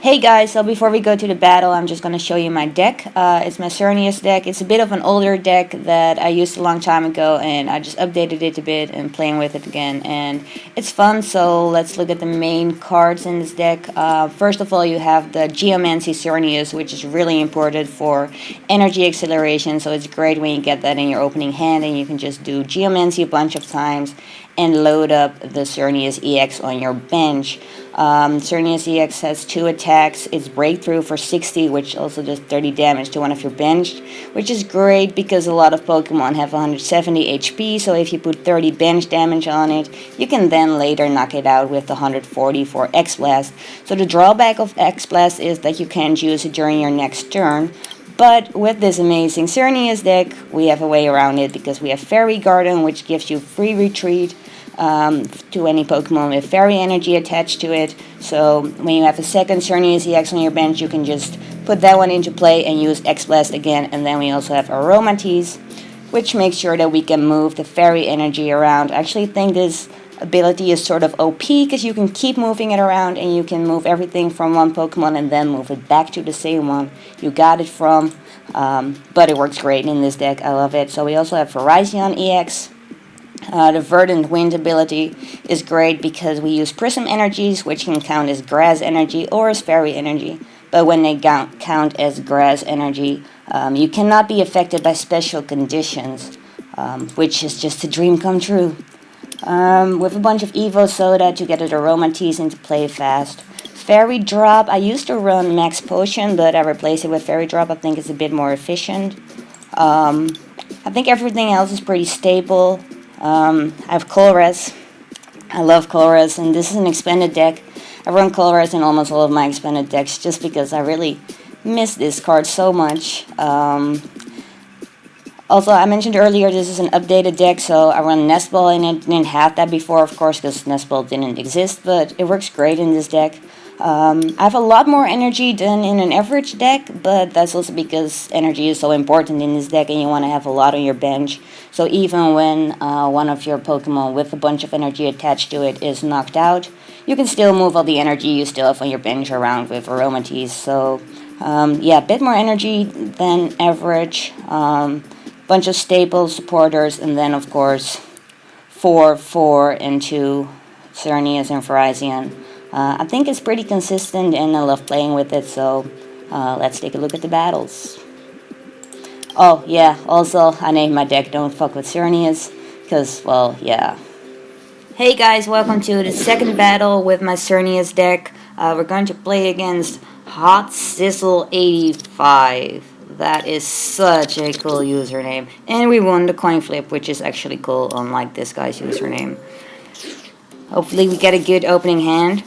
Hey guys, so before we go to the battle, I'm just going to show you my deck. It's my Xerneas deck. It's a bit of an older deck that I used a long time ago, and I just updated it a bit and playing with it again. And it's fun, so let's look at the main cards in this deck. First of all, you have the Geomancy Xerneas, which is really important for energy acceleration, so it's great when you get that in your opening hand, and you can just do Geomancy a bunch of times and load up the Xerneas EX on your bench. Xerneas EX has 2 attacks. It's Breakthrough for 60, which also does 30 damage to one of your benched, which is great because a lot of Pokemon have 170 HP, so if you put 30 bench damage on it, you can then later knock it out with 140 for X-Blast. So the drawback of X-Blast is that you can't use it during your next turn, but with this amazing Xerneas deck, we have a way around it because we have Fairy Garden, which gives you free retreat to any Pokemon with Fairy Energy attached to it. So when you have a second Xerneas EX on your bench, you can just put that one into play and use X-Blast again. And then we also have Aromatisse, which makes sure that we can move the Fairy Energy around. I actually think this ability is sort of OP because you can keep moving it around and you can move everything from one Pokemon and then move it back to the same one you got it from. But it works great in this deck. I love it. So we also have Virizion EX. The Verdant Wind ability is great because we use Prism Energies, which can count as Grass Energy or as Fairy Energy. But when they count as Grass Energy, you cannot be affected by special conditions, which is just a dream come true. With a bunch of Evo Soda to get an Aromatisse into play fast. Fairy Drop, I used to run Max Potion, but I replaced it with Fairy Drop. I think it's a bit more efficient. I think everything else is pretty stable. I have Colress. I love Colress, and this is an expanded deck. I run Colress in almost all of my expanded decks just because I really miss this card so much. Also, I mentioned earlier this is an updated deck, so I run Nest Ball in it. Didn't have that before, of course, because Nest Ball didn't exist, but it works great in this deck. I have a lot more energy than in an average deck, but that's also because energy is so important in this deck and you want to have a lot on your bench. So even when one of your Pokemon with a bunch of energy attached to it is knocked out, you can still move all the energy you still have on your bench around with Aromatisse. So yeah, a bit more energy than average. Bunch of staple supporters, and then of course 4 and 2 Xerneas and Virizion. I think it's pretty consistent and I love playing with it, so let's take a look at the battles. Oh yeah, also I named my deck Don't Fuck with Xerneas, because, well, yeah. Hey guys, welcome to the second battle with my Xerneas deck. We're going to play against Hot Sizzle 85. That is such a cool username. And we won the coin flip, which is actually cool, unlike this guy's username. Hopefully we get a good opening hand.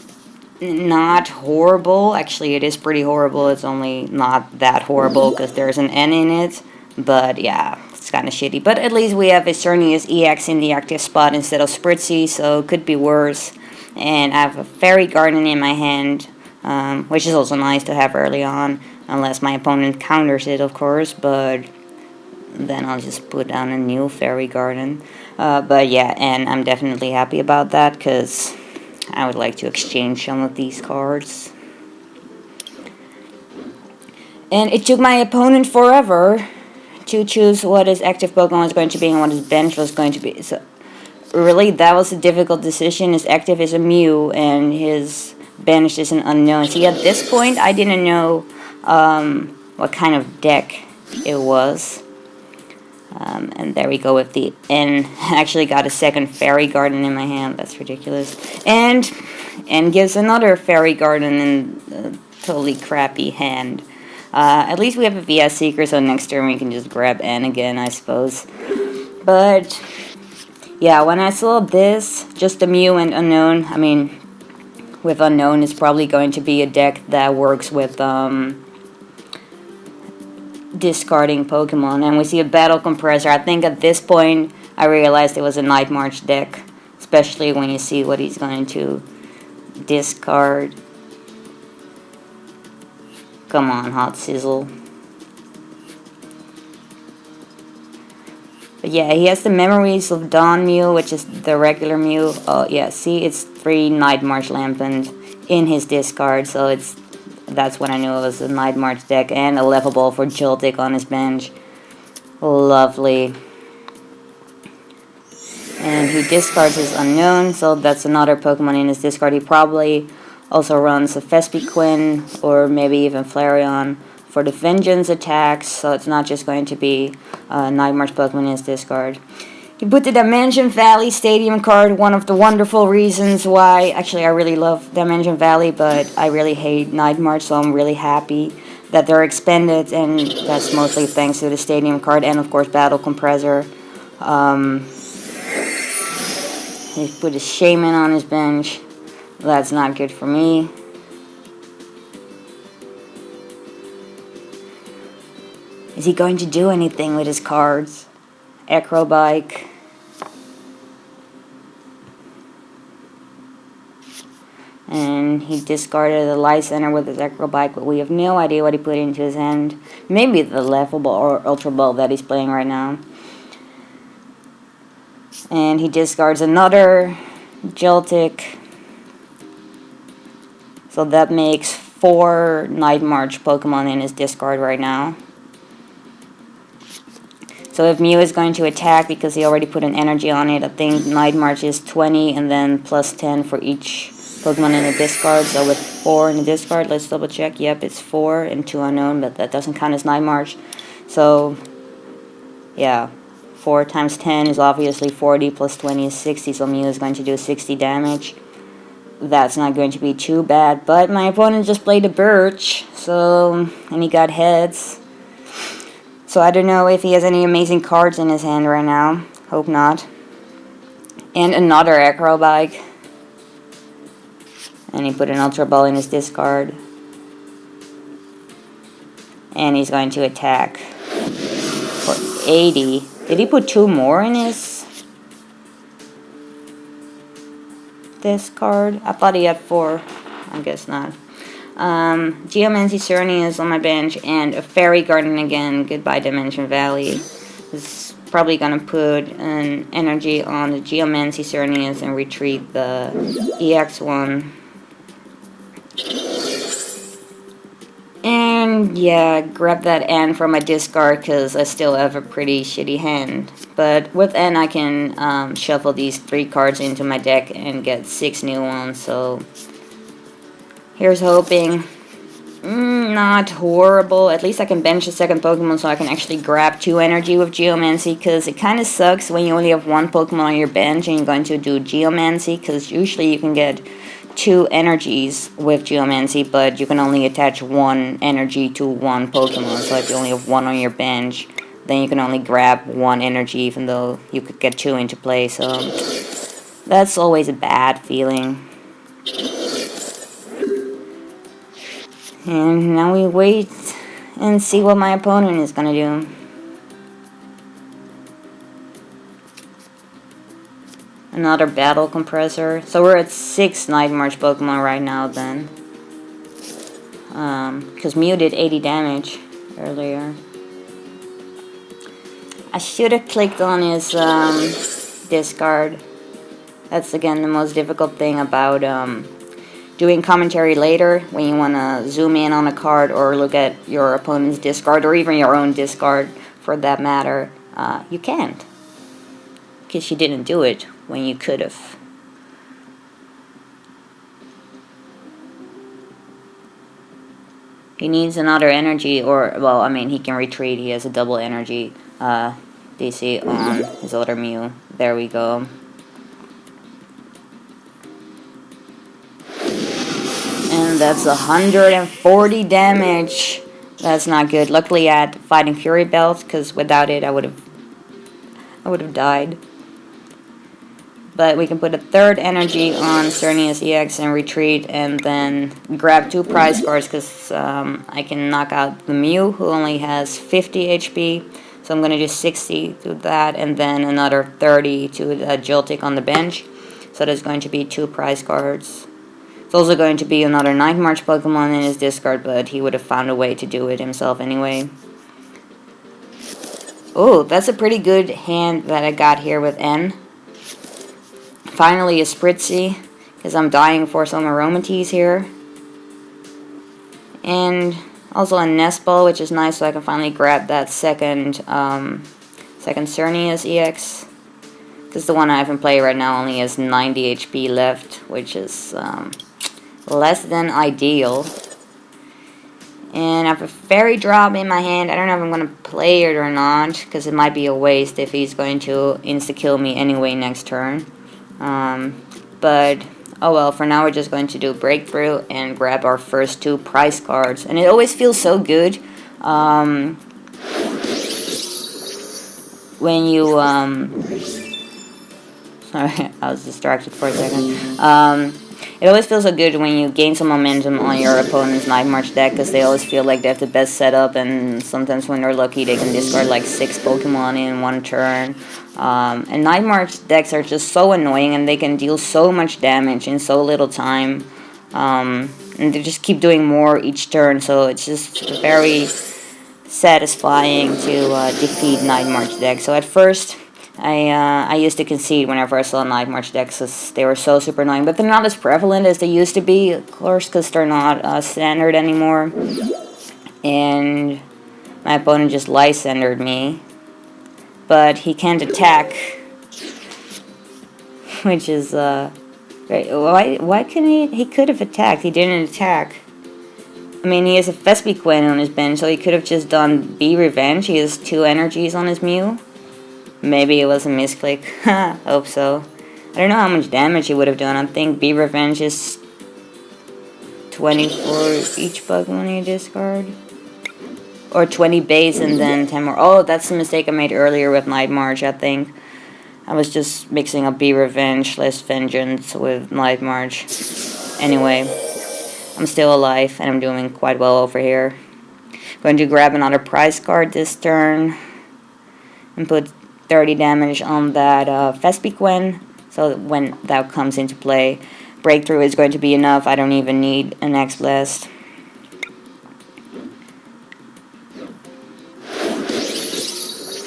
Not horrible. Actually, it is pretty horrible. It's only not that horrible because there's an N in it. But yeah, it's kind of shitty. But at least we have a Xerneas EX in the active spot instead of Spritzy, so it could be worse. And I have a Fairy Garden in my hand, which is also nice to have early on. Unless my opponent counters it, of course, but then I'll just put down a new Fairy Garden. But yeah, and I'm definitely happy about that, because I would like to exchange some of these cards. And it took my opponent forever to choose what his active Pokemon was going to be and what his bench was going to be. So really, that was a difficult decision. His active is a Mew, and his bench is an unknown. See, at this point, I didn't know what kind of deck it was. And there we go with the N. I actually got a second Fairy Garden in my hand. That's ridiculous. And gives another Fairy Garden in a totally crappy hand. At least we have a VS Seeker, so next turn we can just grab N again, I suppose. But yeah, when I saw this, just a Mew and Unknown, I mean, with Unknown it's probably going to be a deck that works with discarding Pokemon. And we see a Battle Compressor. I think at this point I realized it was a Night March deck, especially when you see what he's going to discard. Come on, Hot Sizzle. But yeah, he has the Memories of Dawn Mew, which is the regular Mew. Oh yeah, see, it's 3 Night March Lampent in his discard, so it's that's when I knew it was a Night March deck, and a level ball for Joltik on his bench. Lovely. And he discards his Unknown, so that's another Pokemon in his discard. He probably also runs a Vespiquen or maybe even Flareon for the Vengeance attacks, so it's not just going to be Night March Pokemon in his discard. He put the Dimension Valley Stadium card, one of the wonderful reasons why. Actually, I really love Dimension Valley, but I really hate Night March, so I'm really happy that they're expanded, and that's mostly thanks to the Stadium card and, of course, Battle Compressor. He put a Shaman on his bench. That's not good for me. Is he going to do anything with his cards? Acrobike. And he discarded the Light Center with his Acrobike, but we have no idea what he put into his hand. Maybe the Level Ball or Ultra Ball that he's playing right now. And he discards another Joltik. So that makes 4 Night March Pokemon in his discard right now. So if Mew is going to attack, because he already put an energy on it, I think Night March is 20 and then plus 10 for each Pokemon in the discard. So with 4 in the discard, let's double check. Yep, it's 4 and 2 unknown, but that doesn't count as Night March. So, yeah, 4 times 10 is obviously 40, plus 20 is 60, so Mew is going to do 60 damage. That's not going to be too bad, but my opponent just played a Birch, so, and he got heads. So I don't know if he has any amazing cards in his hand right now. Hope not. And another Acrobike. And he put an Ultra Ball in his discard. And he's going to attack for 80. Did he put 2 more in his discard? I thought he had 4. I guess not. Geomancy Xerneas on my bench, and a Fairy Garden again. Goodbye Dimension Valley. This is probably gonna put an energy on the Geomancy Xerneas and retreat the EX one. And yeah, grab that N from my discard because I still have a pretty shitty hand. But with N I can shuffle these 3 cards into my deck and get 6 new ones, so here's hoping. Not horrible. At least I can bench a second Pokemon so I can actually grab 2 energy with Geomancy, because it kind of sucks when you only have 1 Pokemon on your bench and you're going to do Geomancy, because usually you can get 2 energies with Geomancy, but you can only attach 1 energy to 1 Pokemon. So if you only have 1 on your bench, then you can only grab 1 energy, even though you could get 2 into play, so that's always a bad feeling. And now we wait and see what my opponent is gonna do. Another Battle Compressor. So we're at 6 Night March Pokemon right now then. Because Mew did 80 damage earlier. I should have clicked on his discard. That's again the most difficult thing about doing commentary later, when you want to zoom in on a card or look at your opponent's discard, or even your own discard for that matter. You can't, because you didn't do it when you could have. He needs another energy, or, well, I mean, he can retreat. He has a double energy DC on his other Mew. There we go. And that's 140 damage. That's not good. Luckily I had Fighting Fury Belt, because without it I would have died. But we can put a 3rd energy on Xerneas EX and retreat, and then grab 2 prize cards, because I can knock out the Mew, who only has 50 HP. So I'm going to do 60 to that, and then another 30 to Joltik on the bench. So there's going to be 2 prize cards. It's also going to be another Night March Pokemon in his discard, but he would have found a way to do it himself anyway. Oh, that's a pretty good hand that I got here with N. Finally a Spritzy, because I'm dying for some Aromateas here. And also a nest ball, which is nice, so I can finally grab that second Xerneas EX. Because the one I haven't played right now only has 90 HP left, which is less than ideal. And I have a fairy drop in my hand. I don't know if I'm going to play it or not, because it might be a waste if he's going to insta-kill me anyway next turn. But, oh well, for now we're just going to do Breakthrough and grab our first 2 prize cards. And it always feels so good when you, sorry, I was distracted for a second. It always feels so good when you gain some momentum on your opponent's Night March deck, because they always feel like they have the best setup, and sometimes when they're lucky they can discard like 6 Pokemon in one turn. And Night March decks are just so annoying, and they can deal so much damage in so little time. And they just keep doing more each turn, so it's just very satisfying to defeat Night March decks. So at first, I used to concede whenever I saw Night March decks, because they were so super annoying, but they're not as prevalent as they used to be, of course, because they're not standard anymore. And my opponent just Lysandered me, but he can't attack, which is why couldn't he could have attacked? He didn't attack. I mean, he has a Vespiquen on his bench, so he could have just done Be Revenge. He has 2 energies on his Mew. Maybe it was a misclick. Hope so. I don't know how much damage he would have done. I think Be Revenge is 20 for each Pokemon you discard. Or 20 base and then 10 more. Oh, that's the mistake I made earlier with Night March, I think. I was just mixing up Be Revenge / Vengeance with Night March. Anyway, I'm still alive and I'm doing quite well over here. Going to grab another prize card this turn and put 30 damage on that Vespiquen, so that when that comes into play, Breakthrough is going to be enough. I don't even need an X-Blast.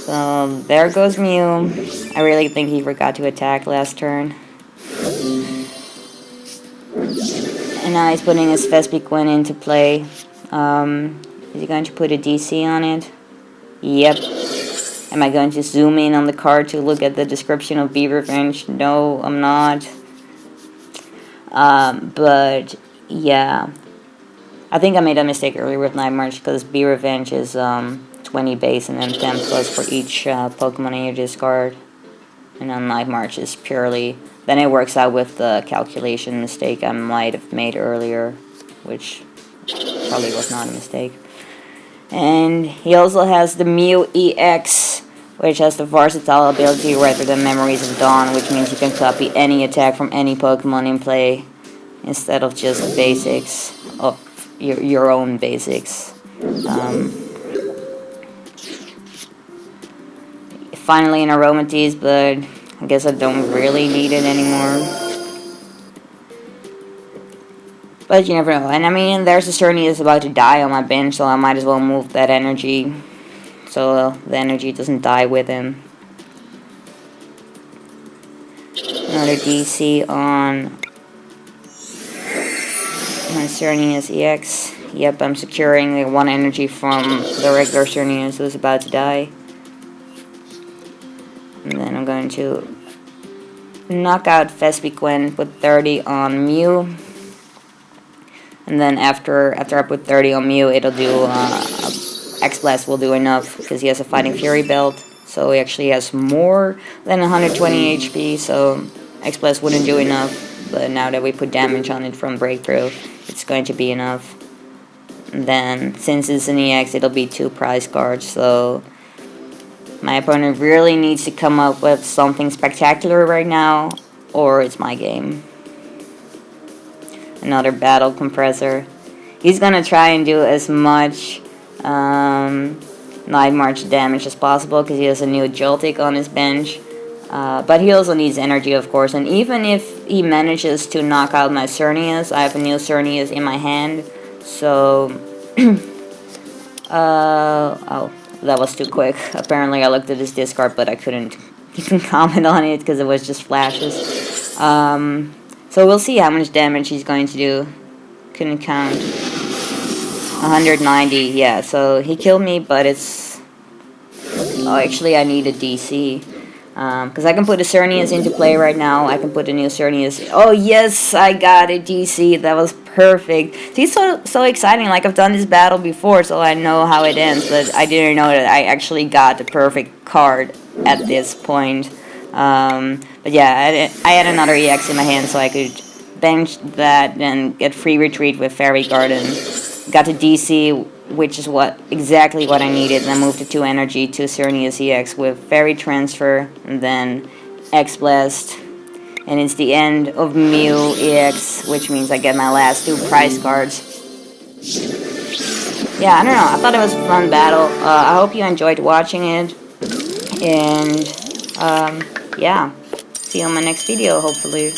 So there goes Mew. I really think he forgot to attack last turn. And now he's putting his Vespiquen into play. Is he going to put a DC on it? Yep. Am I going to zoom in on the card to look at the description of Be Revenge? No, I'm not. But, yeah. I think I made a mistake earlier with Night March, because Be Revenge is 20 base and then 10 plus for each Pokemon in your discard. And then Night March is purely... Then it works out with the calculation mistake I might have made earlier, which probably was not a mistake. And he also has the Mew EX, which has the versatile ability rather than Memories of Dawn, which means you can copy any attack from any Pokemon in play instead of just basics of your own basics. Finally an Aromatisse, but I guess I don't really need it anymore. But you never know. And I mean, there's a Xerneas about to die on my bench, so I might as well move that energy so the energy doesn't die with him. Another DC on my Xerneas EX. Yep, I'm securing the 1 energy from the regular Xerneas who's about to die. And then I'm going to knock out Vespiquen, put 30 on Mew. And then after I put 30 on Mew, it'll do, X-Blast will do enough, because he has a Fighting Fury belt. So he actually has more than 120 HP, so X-Blast wouldn't do enough. But now that we put damage on it from Breakthrough, it's going to be enough. And then, since it's an EX, it'll be 2 prize cards, so... My opponent really needs to come up with something spectacular right now, or it's my game. Another Battle Compressor. He's gonna try and do as much Night March damage as possible, because he has a new Joltik on his bench. But he also needs energy, of course, and even if he manages to knock out my Xerneas, I have a new Xerneas in my hand, so... oh, that was too quick. Apparently I looked at his discard, but I couldn't even comment on it, because it was just flashes. So we'll see how much damage he's going to do. Couldn't count. 190, yeah, so he killed me, but it's... Oh, actually I need a DC. Because I can put a Xerneas into play right now. I can put a new Xerneas. Oh yes, I got a DC. That was perfect. See, so exciting. Like, I've done this battle before, so I know how it ends. But I didn't know that I actually got the perfect card at this point. But yeah, I had another EX in my hand, so I could bench that and get free retreat with Fairy Garden. Got the DC, which is exactly what I needed, and I moved to 2 energy to Xerneas EX with Fairy Transfer, and then X Blast, and it's the end of Mew EX, which means I get my last 2 prize cards. Yeah, I don't know, I thought it was a fun battle. I hope you enjoyed watching it, and yeah, see you on my next video, hopefully.